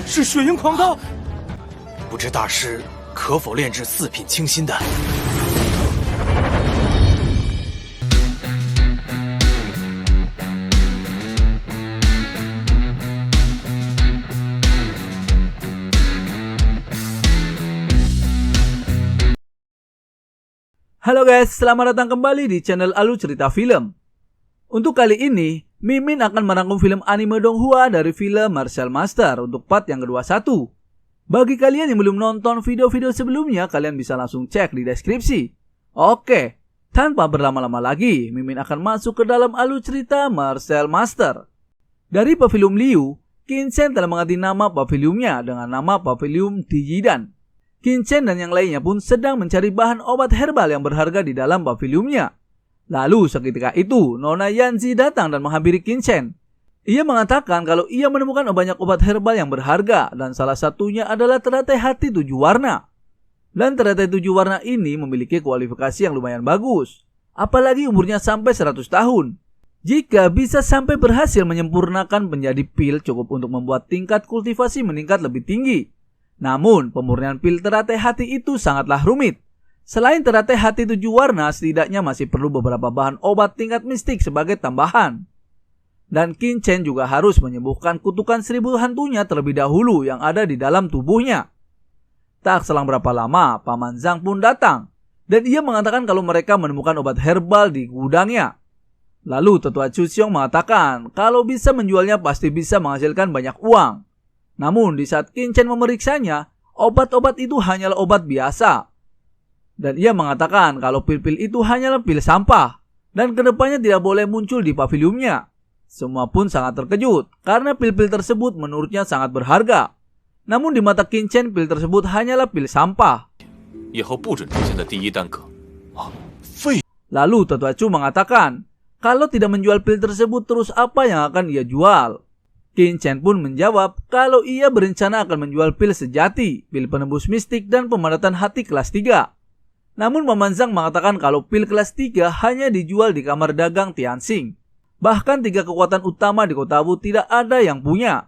是血鹰狂刀，不知大师可否炼制4品清心丹？ Halo guys, selamat datang kembali di channel Alu Cerita Film. Untuk kali ini, Mimin akan merangkum film anime Donghua dari film Martial Master untuk part yang ke-21. Bagi kalian yang belum nonton video-video sebelumnya, kalian bisa langsung cek di deskripsi. Oke, tanpa berlama-lama lagi, Mimin akan masuk ke dalam Alu Cerita Martial Master. Dari Pavilium Liu, Qinchen telah mengganti nama paviliumnya dengan nama Pavilium Dijidan. Qinchen dan yang lainnya pun sedang mencari bahan obat herbal yang berharga di dalam paviliumnya. Lalu seketika itu, Nona Yanzi datang dan menghampiri Qinchen. Ia mengatakan kalau ia menemukan banyak obat herbal yang berharga dan salah satunya adalah teratai hati 7 warna. Dan teratai 7 warna ini memiliki kualifikasi yang lumayan bagus. Apalagi umurnya sampai 100 tahun. Jika bisa sampai berhasil menyempurnakan menjadi pil cukup untuk membuat tingkat kultivasi meningkat lebih tinggi. Namun, pemurnian pil teratai hati itu sangatlah rumit. Selain teratai hati 7 warna, setidaknya masih perlu beberapa bahan obat tingkat mistik sebagai tambahan. Dan Qinchen juga harus menyembuhkan kutukan 1000 hantunya terlebih dahulu yang ada di dalam tubuhnya. Tak selang berapa lama, Paman Zhang pun datang. Dan ia mengatakan kalau mereka menemukan obat herbal di gudangnya. Lalu tetua Chu Xiong mengatakan kalau bisa menjualnya pasti bisa menghasilkan banyak uang. Namun di saat Qinchen memeriksanya, obat-obat itu hanyalah obat biasa. Dan ia mengatakan kalau pil-pil itu hanyalah pil sampah. Dan kedepannya tidak boleh muncul di paviliumnya. Semua pun sangat terkejut karena pil-pil tersebut menurutnya sangat berharga. Namun di mata Qinchen pil tersebut hanyalah pil sampah. Lalu tetua Chu mengatakan kalau tidak menjual pil tersebut terus apa yang akan ia jual? Qinchen pun menjawab kalau ia berencana akan menjual pil sejati, pil penembus mistik dan pemadatan hati kelas 3. Namun Paman Zhang mengatakan kalau pil kelas 3 hanya dijual di kamar dagang Tianxing. Bahkan 3 kekuatan utama di kota Wu tidak ada yang punya.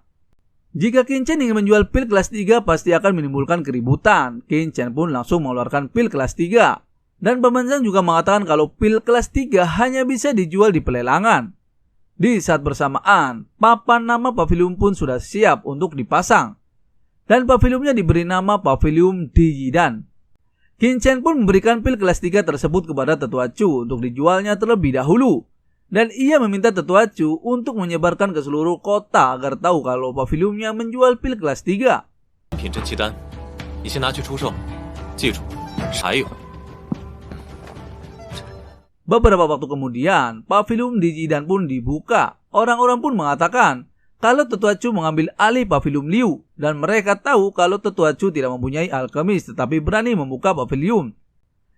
Jika Qinchen ingin menjual pil kelas 3 pasti akan menimbulkan keributan. Qinchen pun langsung mengeluarkan pil kelas 3. Dan Paman Zhang juga mengatakan kalau pil kelas 3 hanya bisa dijual di pelelangan. Di saat bersamaan, papan nama pavilium pun sudah siap untuk dipasang. Dan paviliumnya diberi nama Pavilium Dijidan. Qinchen pun memberikan pil kelas 3 tersebut kepada tetua Chu untuk dijualnya terlebih dahulu. Dan ia meminta tetua Chu untuk menyebarkan ke seluruh kota agar tahu kalau paviliumnya menjual pil kelas 3. Beberapa waktu kemudian, Pavilium Dijidan pun dibuka. Orang-orang pun mengatakan kalau tetua Chu mengambil alih Pavilium Liu dan mereka tahu kalau tetua Chu tidak mempunyai alkemis tetapi berani membuka pavilium.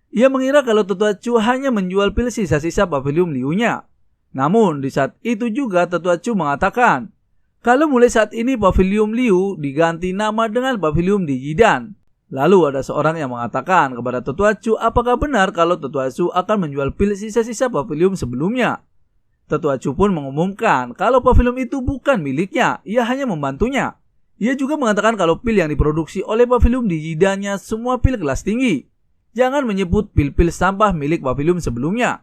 Ia mengira kalau tetua Chu hanya menjual pil sisa-sisa Pavilium Liu-nya. Namun di saat itu juga tetua Chu mengatakan kalau mulai saat ini Pavilium Liu diganti nama dengan Pavilium Dijidan. Lalu ada seorang yang mengatakan kepada tetua Chu apakah benar kalau tetua Chu akan menjual pil sisa-sisa pavilium sebelumnya. Tetua Chu pun mengumumkan kalau pavilium itu bukan miliknya, ia hanya membantunya. Ia juga mengatakan kalau pil yang diproduksi oleh Pavilium Dijidannya semua pil kelas tinggi. Jangan menyebut pil-pil sampah milik pavilium sebelumnya.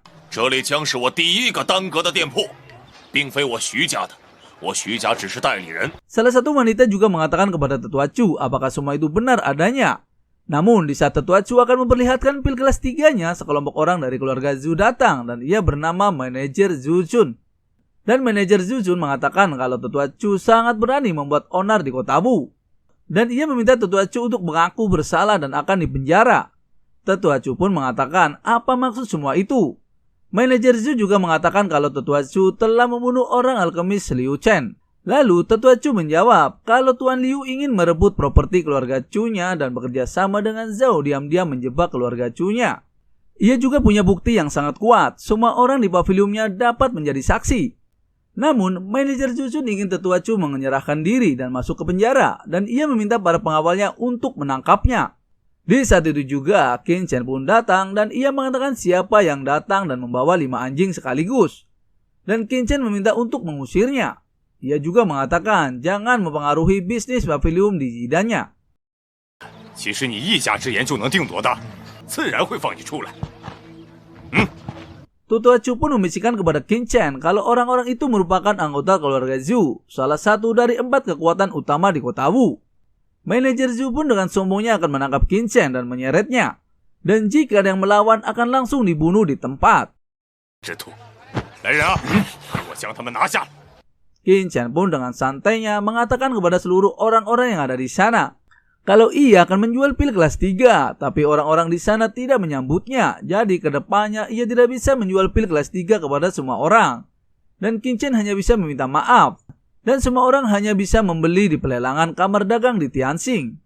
Salah satu wanita juga mengatakan kepada tetua Chu apakah semua itu benar adanya. Namun di saat tetua Chu akan memperlihatkan pil kelas 3-nya, sekelompok orang dari keluarga Zhu datang dan ia bernama manajer Zhu Jun. Dan manajer Zhu Jun mengatakan kalau tetua Chu sangat berani membuat onar di kota Wu. Dan ia meminta tetua Chu untuk mengaku bersalah dan akan dipenjara. Tetua Chu pun mengatakan apa maksud semua itu. Manajer Zhu juga mengatakan kalau tetua Chu telah membunuh orang alkemis Liu Chen. Lalu tetua Chu menjawab kalau Tuan Liu ingin merebut properti keluarga Chu-nya dan bekerja sama dengan Zhao diam-diam menjebak keluarga Chu-nya. Ia juga punya bukti yang sangat kuat. Semua orang di paviliumnya dapat menjadi saksi. Namun, manajer Zhu Jun ingin tetua Chu menyerahkan diri dan masuk ke penjara dan ia meminta para pengawalnya untuk menangkapnya. Di saat itu juga, Qinchen pun datang dan ia mengatakan siapa yang datang dan membawa 5 anjing sekaligus. Dan Qinchen meminta untuk mengusirnya. Ia juga mengatakan jangan mempengaruhi bisnis pavilium di jidannya. 其实你一家之言就能定夺的，自然会放你出来。 Tutua Chu pun membisikkan kepada Qin Chen kalau orang-orang itu merupakan anggota keluarga Zhu, salah satu dari 4 kekuatan utama di kota Wu. Manajer Zhu pun dengan sombongnya akan menangkap Qin Chen dan menyeretnya. Dan jika ada yang melawan akan langsung dibunuh di tempat. 之徒，来人啊，给我将他们拿下！ Qin Chen pun dengan santainya mengatakan kepada seluruh orang-orang yang ada di sana kalau ia akan menjual pil kelas 3, tapi orang-orang di sana tidak menyambutnya. Jadi kedepannya ia tidak bisa menjual pil kelas 3 kepada semua orang. Dan Qin Chen hanya bisa meminta maaf. Dan semua orang hanya bisa membeli di pelelangan kamar dagang di Tianxing.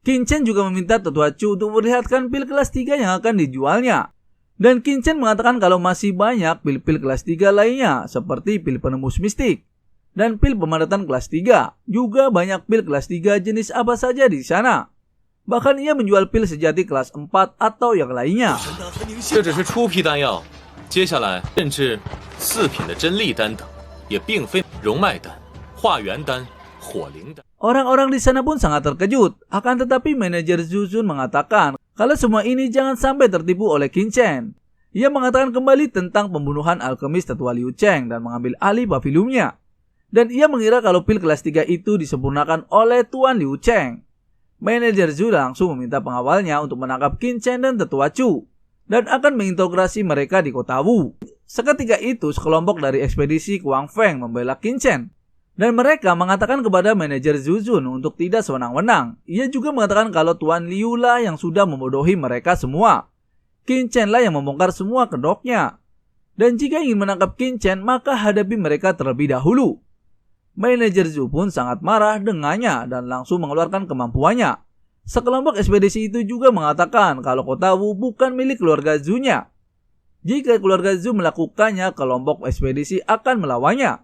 Qin Chen juga meminta Tetua Chu untuk memperlihatkan pil kelas 3 yang akan dijualnya. Dan Qin Chen mengatakan kalau masih banyak pil-pil kelas 3 lainnya, seperti pil penembus mistik dan pil pemadatan kelas 3. Juga banyak pil kelas 3 jenis apa saja di sana. Bahkan ia menjual pil sejati kelas 4 atau yang lainnya. 这只是初批丹药，接下来甚至4品的真力丹等，也并非荣脉丹、化元丹、火灵丹。 Orang-orang di sana pun sangat terkejut. Akan tetapi manajer Zhu Xun mengatakan kalau semua ini jangan sampai tertipu oleh Qin Chen. Ia mengatakan kembali tentang pembunuhan alkemis tetua Liu Cheng dan mengambil alih paviliumnya. Dan ia mengira kalau pil kelas 3 itu disempurnakan oleh Tuan Liu Cheng. Manajer Zhu langsung meminta pengawalnya untuk menangkap Qin Chen dan Tetua Chu dan akan menginterogasi mereka di kota Wu. Seketika itu sekelompok dari ekspedisi Kuang Feng membela Qin Chen. Dan mereka mengatakan kepada manajer Zhu Xun untuk tidak sewenang-wenang. Ia juga mengatakan kalau Tuan Liu lah yang sudah membodohi mereka semua. Qin Chen lah yang membongkar semua kedoknya. Dan jika ingin menangkap Qin Chen maka hadapi mereka terlebih dahulu. Manajer Zhu pun sangat marah dengannya dan langsung mengeluarkan kemampuannya. Sekelompok ekspedisi itu juga mengatakan kalau kota Wu bukan milik keluarga Zhu-nya. Jika keluarga Zhu melakukannya, kelompok ekspedisi akan melawannya.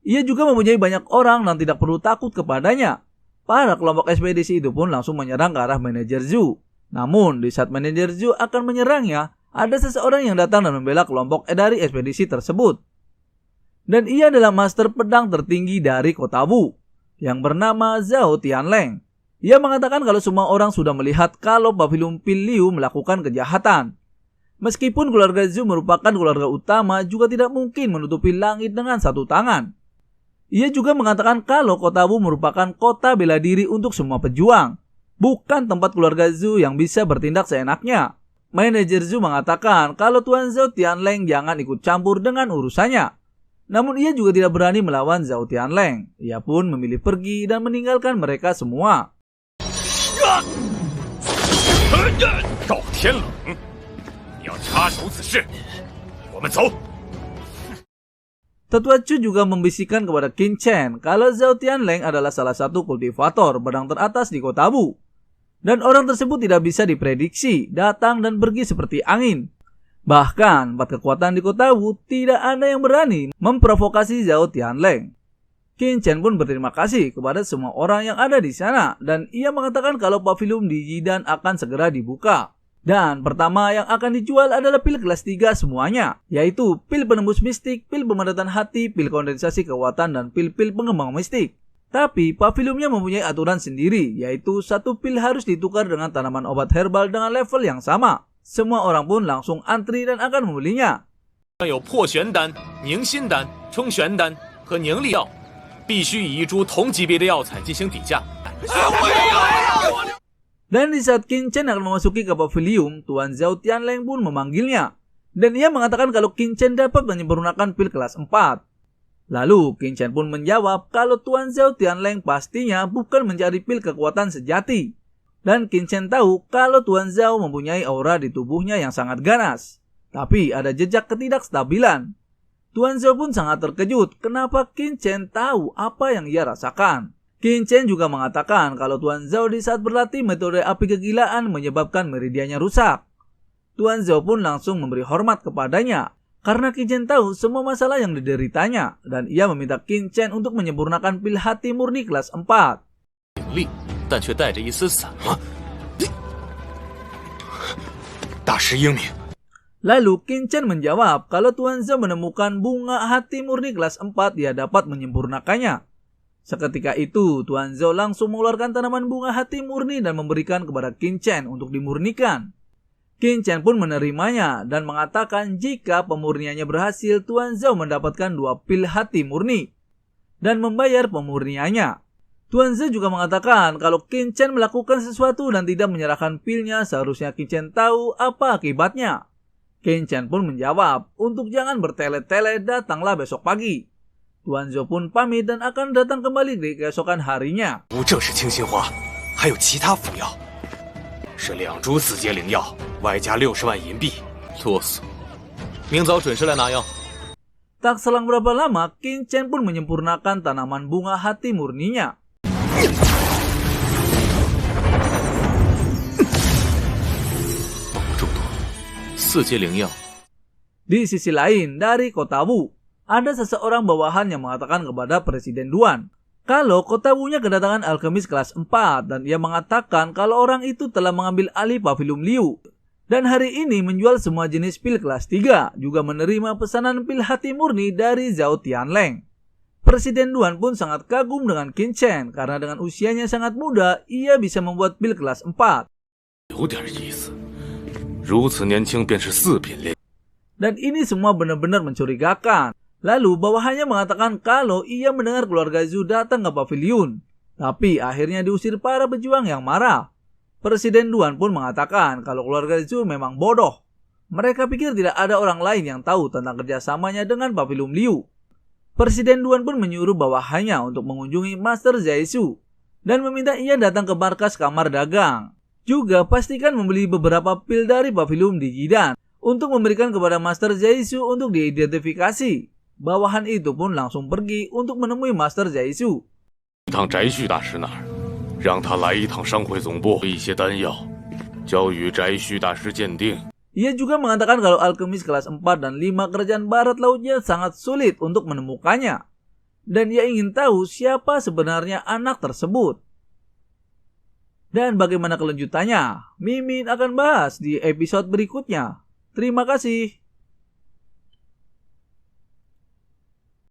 Ia juga mempunyai banyak orang dan tidak perlu takut kepadanya. Para kelompok ekspedisi itu pun langsung menyerang ke arah manajer Zhu. Namun, di saat manajer Zhu akan menyerangnya, ada seseorang yang datang dan membela kelompok dari ekspedisi tersebut. Dan ia adalah master pedang tertinggi dari kota Wu, yang bernama Zhao Tianleng. Ia mengatakan kalau semua orang sudah melihat kalau pavilium Pil Liu melakukan kejahatan. Meskipun keluarga Zhu merupakan keluarga utama, juga tidak mungkin menutupi langit dengan satu tangan. Ia juga mengatakan kalau kota Wu merupakan kota bela diri untuk semua pejuang, bukan tempat keluarga Zhu yang bisa bertindak seenaknya. Manajer Zhu mengatakan kalau Tuan Zhao Tianleng jangan ikut campur dengan urusannya. Namun ia juga tidak berani melawan Zhao Tianleng. Ia pun memilih pergi dan meninggalkan mereka semua. 赵天冷，你要插手此事，我们走。 Tetua Chu juga membisikkan kepada Qin Chen kalau Zhao Tianleng adalah salah satu kultivator pedang teratas di kota Wu. Dan orang tersebut tidak bisa diprediksi, datang dan pergi seperti angin. Bahkan 4 kekuatan di kota Wu tidak ada yang berani memprovokasi Zhao Tianleng. Qin Chen pun berterima kasih kepada semua orang yang ada di sana dan ia mengatakan kalau pavilium di Yidan akan segera dibuka. Dan pertama yang akan dijual adalah pil kelas 3 semuanya, yaitu pil penembus mistik, pil pemadatan hati, pil kondensasi kekuatan, dan pil-pil pengembang mistik. Tapi paviliumnya mempunyai aturan sendiri, yaitu 1 pil harus ditukar dengan tanaman obat herbal dengan level yang sama. Semua orang pun langsung antri dan akan membelinya. 有破玄丹、凝心丹、冲玄丹和凝力药，必须以一株同级别的药材进行抵价。 Dan di saat Qin Chen akan memasuki ke pavilium, Tuan Zhao Tianleng pun memanggilnya. Dan ia mengatakan kalau Qin Chen dapat menyempurnakan pil kelas 4. Lalu Qin Chen pun menjawab kalau Tuan Zhao Tianleng pastinya bukan mencari pil kekuatan sejati. Dan Qin Chen tahu kalau Tuan Zhao mempunyai aura di tubuhnya yang sangat ganas. Tapi ada jejak ketidakstabilan. Tuan Zhao pun sangat terkejut kenapa Qin Chen tahu apa yang ia rasakan. Qin Chen juga mengatakan kalau Tuan Zhao di saat berlatih metode api kegilaan menyebabkan meridiannya rusak. Tuan Zhao pun langsung memberi hormat kepadanya karena Qin Chen tahu semua masalah yang dideritanya dan ia meminta Qin Chen untuk menyempurnakan pil hati murni kelas 4. 灵力，但却带着一丝散漫。大师英明。Lalu Qin Chen menjawab kalau Tuan Zhao menemukan bunga hati murni kelas 4, dia dapat menyempurnakannya. Seketika itu, Tuan Zhao langsung mengeluarkan tanaman bunga hati murni dan memberikan kepada Qin Chen untuk dimurnikan. Qin Chen pun menerimanya dan mengatakan jika pemurniannya berhasil, Tuan Zhao mendapatkan 2 pil hati murni dan membayar pemurniannya. Tuan Zhao juga mengatakan kalau Qin Chen melakukan sesuatu dan tidak menyerahkan pilnya, seharusnya Qin Chen tahu apa akibatnya. Qin Chen pun menjawab, untuk jangan bertele-tele, datanglah besok pagi. Tuan Zhao pun pamit dan akan datang kembali di keesokan harinya. 无正是清心花，还有其他服药，是2株4阶灵药，外加60万银币。啰嗦，明早准时来拿药。 Tak selang berapa lama, Qin Chen pun menyempurnakan tanaman bunga hati murninya. 4阶灵药。 Di sisi lain, dari kota Wu, ada seseorang bawahan yang mengatakan kepada Presiden Duan kalau kota Wu-nya kedatangan alkemis kelas 4 dan ia mengatakan kalau orang itu telah mengambil alih pavilion Liu dan hari ini menjual semua jenis pil kelas 3, juga menerima pesanan pil hati murni dari Zhao Tianleng. Presiden Duan pun sangat kagum dengan Qin Chen karena dengan usianya sangat muda, ia bisa membuat pil kelas 4. 有点意思，如此年轻便是4品炼。 Dan ini semua benar-benar mencurigakan. Lalu bawahannya mengatakan kalau ia mendengar keluarga Zhu datang ke pavilion, tapi akhirnya diusir para pejuang yang marah. Presiden Duan pun mengatakan kalau keluarga Zhu memang bodoh. Mereka pikir tidak ada orang lain yang tahu tentang kerjasamanya dengan pavilion Liu. Presiden Duan pun menyuruh bawahannya untuk mengunjungi Master Zaisu dan meminta ia datang ke markas kamar dagang. Juga pastikan membeli beberapa pil dari pavilion di Jidan untuk memberikan kepada Master Zaisu untuk diidentifikasi. Bawahan itu pun langsung pergi untuk menemui Master Zaisu. 一趟翟旭大师那儿，让他来一趟商会总部，一些丹药交与翟旭大师鉴定。 Ia juga mengatakan kalau alkemis kelas 4 dan 5 kerajaan barat lautnya sangat sulit untuk menemukannya. Dan ia ingin tahu siapa sebenarnya anak tersebut. Dan bagaimana kelanjutannya? Mimin akan bahas di episode berikutnya. Terima kasih.